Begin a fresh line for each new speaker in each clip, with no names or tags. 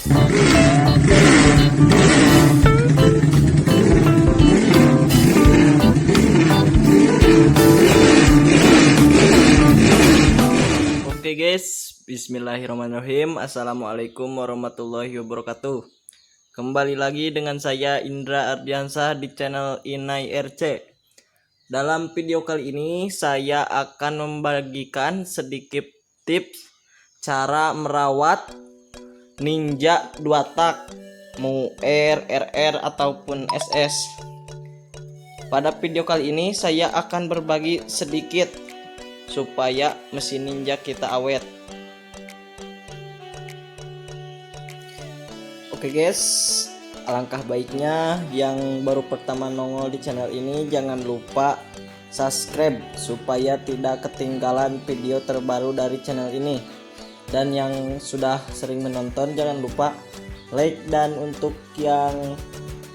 Oke guys, bismillahirrahmanirrahim. Assalamualaikum warahmatullahi wabarakatuh. Kembali lagi dengan saya Indra Ardiansah di channel Inai RC. Dalam video kali ini saya akan membagikan sedikit tips cara merawat Ninja 2 tak, mau R, RR ataupun SS. Pada video kali ini saya akan berbagi sedikit supaya mesin Ninja kita awet. Oke guys, alangkah baiknya yang baru pertama nongol di channel ini jangan lupa subscribe supaya tidak ketinggalan video terbaru dari channel ini. Dan yang sudah sering menonton jangan lupa like, dan untuk yang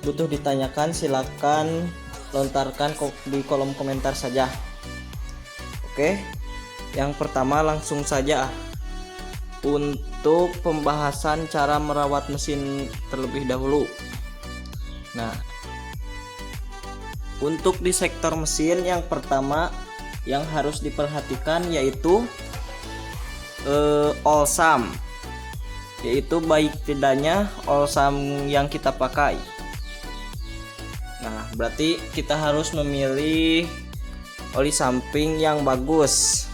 butuh ditanyakan silakan lontarkan di kolom komentar saja. Oke, yang pertama langsung saja untuk pembahasan cara merawat mesin terlebih dahulu. Nah, untuk di sektor mesin yang pertama yang harus diperhatikan yaitu olsam, yaitu baik tidaknya olsam yang kita pakai. Nah, berarti kita harus memilih oli samping yang bagus.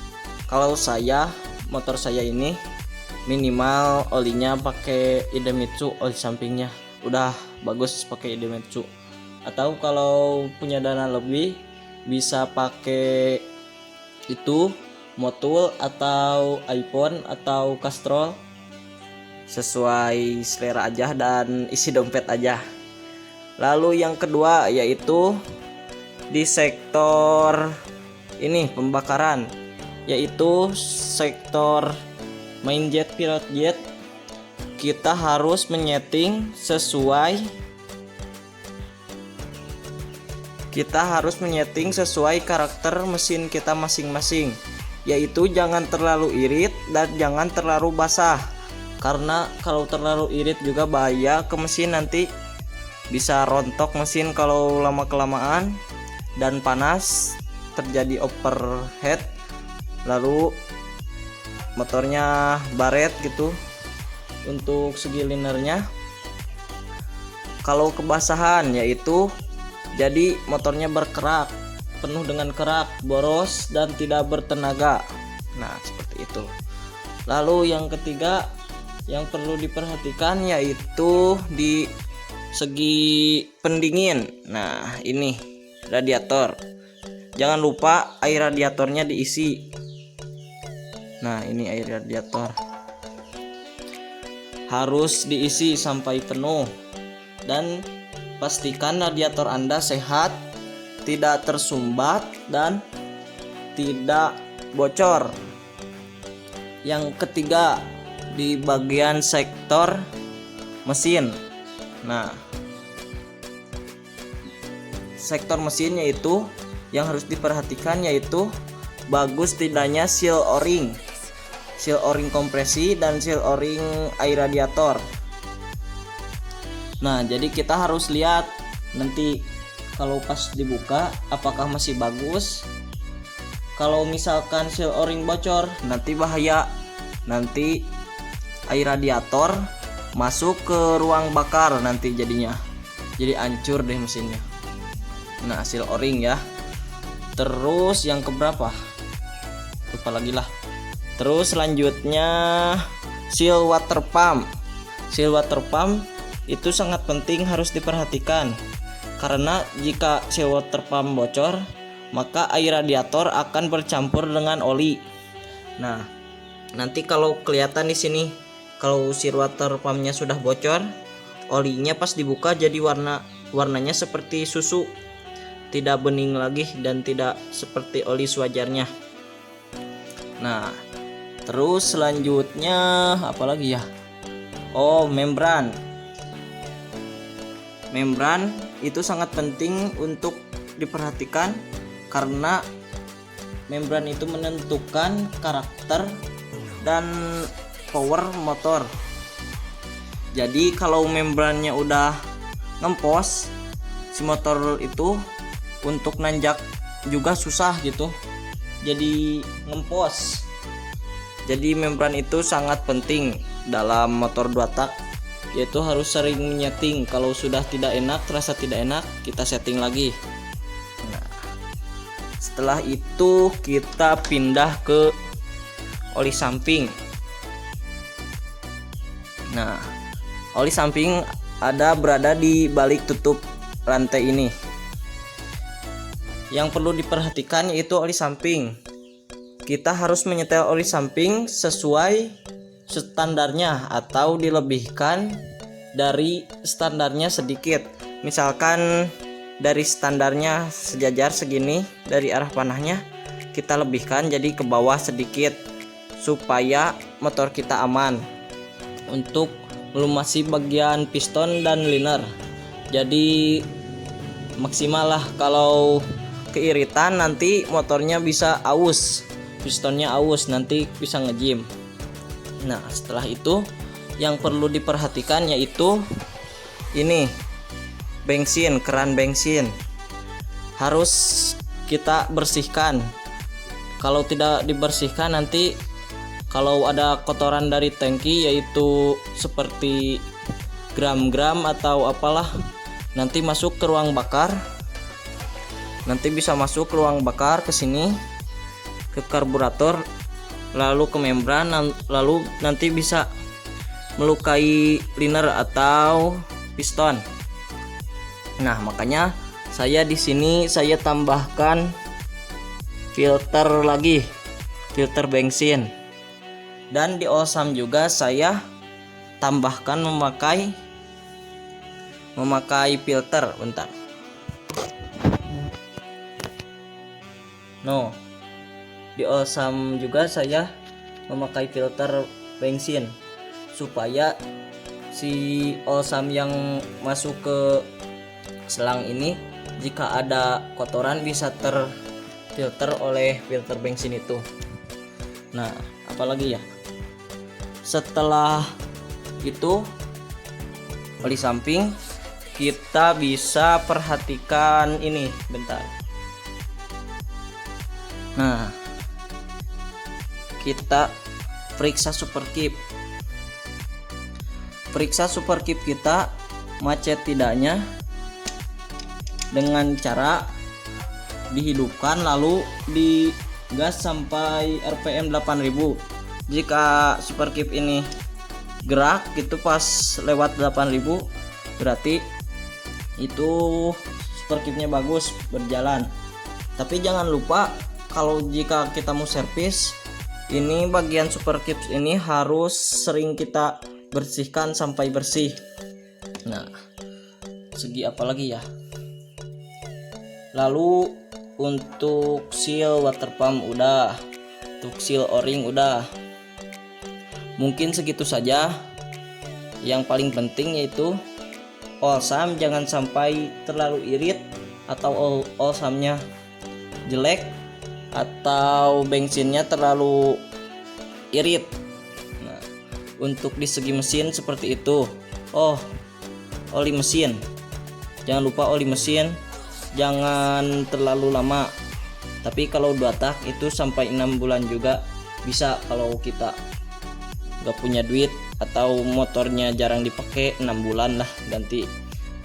Kalau saya, motor saya ini minimal olinya pakai Idemitsu, oli sampingnya udah bagus pakai Idemitsu. Atau kalau punya dana lebih bisa pakai itu Motul atau iPhone atau Castrol, sesuai selera aja dan isi dompet aja. Lalu yang kedua yaitu di sektor ini pembakaran, yaitu sektor main jet, pilot jet, kita harus menyeting sesuai karakter mesin kita masing-masing, yaitu jangan terlalu irit dan jangan terlalu basah, karena kalau terlalu irit juga bahaya ke mesin, nanti bisa rontok mesin kalau lama kelamaan dan panas, terjadi overheat, lalu motornya baret gitu. Untuk segi linernya, kalau kebasahan yaitu jadi motornya berkerak, penuh dengan kerak, boros dan tidak bertenaga. Nah, seperti itu. Lalu yang ketiga yang perlu diperhatikan yaitu di segi pendingin. Nah, ini radiator, jangan lupa air radiatornya diisi. Nah, ini air radiator harus diisi sampai penuh, dan pastikan radiator Anda sehat, tidak tersumbat dan tidak bocor. Yang ketiga di bagian sektor mesin. Nah, sektor mesin yaitu yang harus diperhatikan yaitu bagus tidaknya seal o-ring kompresi dan seal o-ring air radiator. Nah, jadi kita harus lihat nanti kalau pas dibuka apakah masih bagus. Kalau misalkan seal o-ring bocor nanti bahaya, nanti air radiator masuk ke ruang bakar, nanti jadinya jadi hancur deh mesinnya. Nah, seal o-ring ya. Terus yang keberapa? Lupa lagi lah. Terus selanjutnya seal water pump. Seal water pump itu sangat penting, harus diperhatikan, karena jika seal water pump bocor maka air radiator akan bercampur dengan oli. Nah, nanti kalau kelihatan di sini kalau seal water pumpnya sudah bocor, olinya pas dibuka jadi warnanya seperti susu, tidak bening lagi dan tidak seperti oli sewajarnya. Nah, terus selanjutnya apa lagi ya? Oh, membran itu sangat penting untuk diperhatikan, karena membran itu menentukan karakter dan power motor. Jadi kalau membrannya udah ngempos, si motor itu untuk nanjak juga susah gitu, jadi ngempos. Jadi membran itu sangat penting dalam motor 2 tak, yaitu harus sering nyeting. Kalau sudah tidak enak, terasa tidak enak, kita setting lagi. Nah, setelah itu kita pindah ke oli samping. Nah, oli samping berada di balik tutup rantai ini. Yang perlu diperhatikan yaitu oli samping. Kita harus menyetel oli samping sesuai standarnya atau dilebihkan dari standarnya sedikit. Misalkan dari standarnya sejajar segini dari arah panahnya, kita lebihkan jadi ke bawah sedikit supaya motor kita aman untuk melumasi bagian piston dan liner. Jadi maksimal lah, kalau keiritan nanti motornya bisa aus, pistonnya aus, nanti bisa ngejim. Nah, setelah itu yang perlu diperhatikan yaitu ini bensin, keran bensin harus kita bersihkan. Kalau tidak dibersihkan nanti kalau ada kotoran dari tangki, yaitu seperti gram-gram atau apalah, nanti masuk ke ruang bakar. Nanti bisa masuk ke ruang bakar, ke sini, ke karburator, lalu ke membran, lalu nanti bisa melukai liner atau piston. Nah, makanya saya di sini saya tambahkan filter lagi, filter bensin. Dan di Olsam juga saya tambahkan memakai filter. Bentar. No, di Olsam juga saya memakai filter bensin supaya si Olsam yang masuk ke selang ini, jika ada kotoran bisa terfilter oleh filter bensin itu. Nah, apalagi ya, setelah itu oli samping kita bisa perhatikan ini, bentar. Nah, kita periksa superkip. Periksa superkip kita macet tidaknya dengan cara dihidupkan lalu digas sampai RPM 8000. Jika superkip ini gerak gitu pas lewat 8000, berarti itu superkipnya bagus berjalan. Tapi jangan lupa, kalau jika kita mau servis, ini bagian superkip ini harus sering kita bersihkan sampai bersih. Nah, segi apa lagi ya? Lalu untuk seal water pump udah, untuk seal o-ring udah. Mungkin segitu saja. Yang paling penting yaitu Olsam jangan sampai terlalu irit, atau Olsamnya jelek, atau bensinnya terlalu irit. Nah, untuk di segi mesin seperti itu. Oli mesin, jangan lupa oli mesin jangan terlalu lama. Tapi kalau 2 tak itu sampai 6 bulan juga bisa, kalau kita gak punya duit atau motornya jarang dipakai, 6 bulan lah ganti.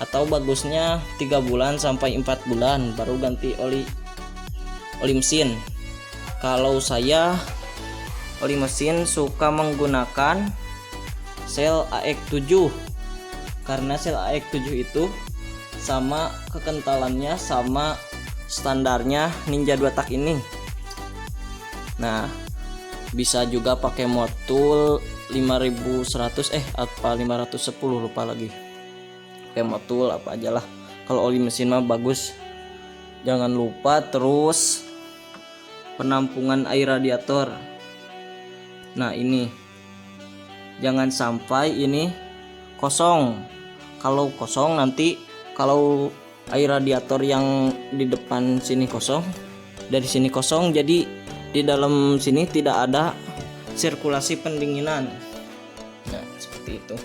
Atau bagusnya 3 bulan sampai 4 bulan baru ganti oli mesin. Kalau saya oli mesin suka menggunakan sel AX7, karena sel AX7 itu sama kekentalannya sama standarnya Ninja 2 tak ini. Nah, bisa juga pakai motul 5100 apa 510 lupa lagi. Pakai motul apa aja lah. Kalau oli mesin mah bagus. Jangan lupa terus penampungan air radiator. Nah, ini jangan sampai ini kosong. Kalau kosong nanti, kalau air radiator yang di depan sini kosong, dari sini kosong, jadi di dalam sini tidak ada sirkulasi pendinginan. Nah, seperti itu.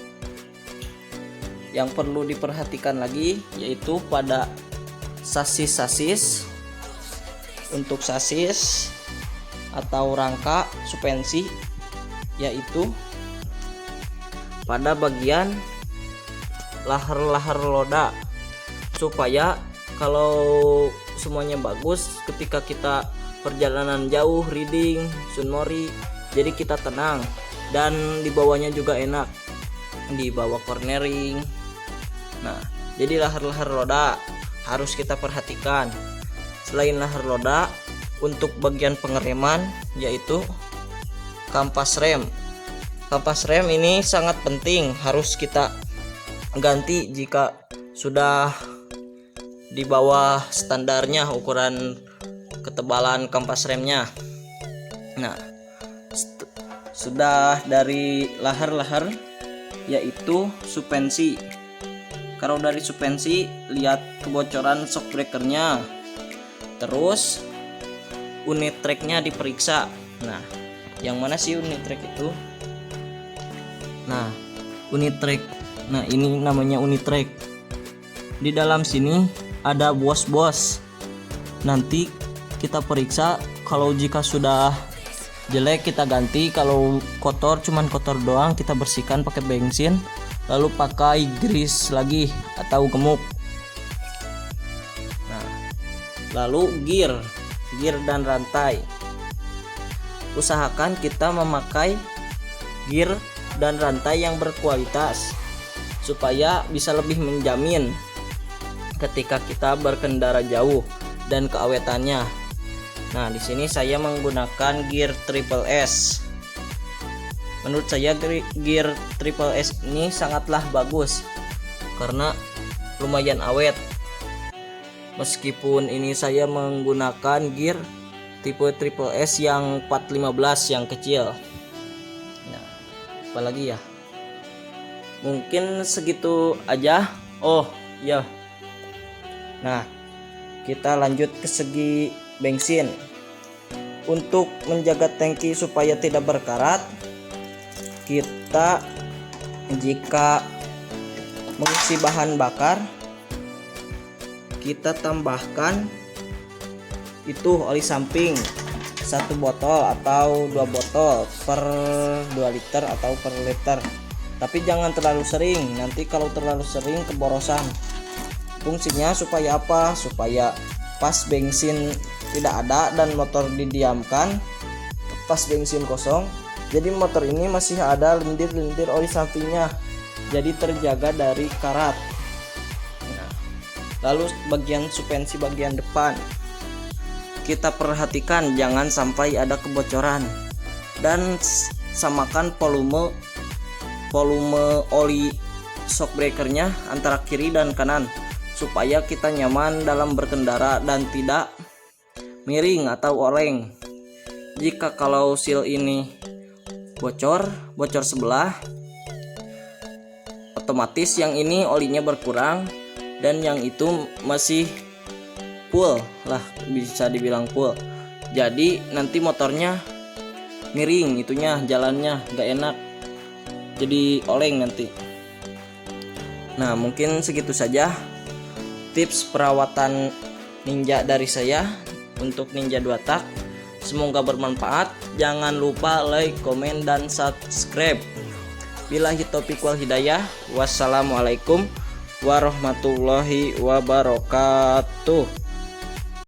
Yang perlu diperhatikan lagi yaitu pada sasis. Untuk sasis atau rangka suspensi, yaitu pada bagian lahar roda, supaya kalau semuanya bagus ketika kita perjalanan jauh riding sunmori, jadi kita tenang dan dibawanya juga enak, dibawa cornering. Nah, jadi lahar roda harus kita perhatikan. Selain lahar roda, untuk bagian pengereman yaitu kampas rem. Kampas rem ini sangat penting, harus kita ganti jika sudah di bawah standarnya ukuran ketebalan kampas remnya. Nah, sudah dari lahar yaitu suspensi. Kalau dari suspensi, lihat kebocoran shock breakernya. Terus unit tracknya diperiksa. Nah, yang mana sih unit track itu? Nah, unit track. Nah, ini namanya unit track. Di dalam sini ada bos. Nanti kita periksa, kalau jika sudah jelek kita ganti, kalau kotor cuman kotor doang kita bersihkan pakai bensin, lalu pakai grease lagi atau gemuk. Lalu gear dan rantai. Usahakan kita memakai gear dan rantai yang berkualitas supaya bisa lebih menjamin ketika kita berkendara jauh dan keawetannya. Nah, di sini saya menggunakan gear Triple S. Menurut saya gear Triple S ini sangatlah bagus karena lumayan awet. Meskipun ini saya menggunakan gear tipe Triple S yang 415 yang kecil. Nah, apalagi ya? Mungkin segitu aja. Oh, ya. Nah, kita lanjut ke segi bensin. Untuk menjaga tangki supaya tidak berkarat, kita jika mengisi bahan bakar, kita tambahkan itu oli samping 1 botol atau 2 botol per 2 liter atau per liter. Tapi jangan terlalu sering, nanti kalau terlalu sering keborosan. Fungsinya supaya apa? Supaya pas bensin tidak ada dan motor didiamkan, pas bensin kosong, jadi motor ini masih ada lendir-lendir oli sampingnya, jadi terjaga dari karat. Lalu bagian suspensi bagian depan kita perhatikan jangan sampai ada kebocoran, dan samakan volume oli shock breakernya antara kiri dan kanan supaya kita nyaman dalam berkendara dan tidak miring atau oleng. Jika kalau seal ini bocor sebelah, otomatis yang ini olinya berkurang dan yang itu masih full lah, bisa dibilang full. Jadi nanti motornya miring, itunya jalannya gak enak, jadi oleng nanti. Nah, mungkin segitu saja tips perawatan Ninja dari saya untuk Ninja 2 tak. Semoga bermanfaat. Jangan lupa like, komen, dan subscribe. Billahi taufiq wal hidayah. Wassalamualaikum warahmatullahi wabarakatuh.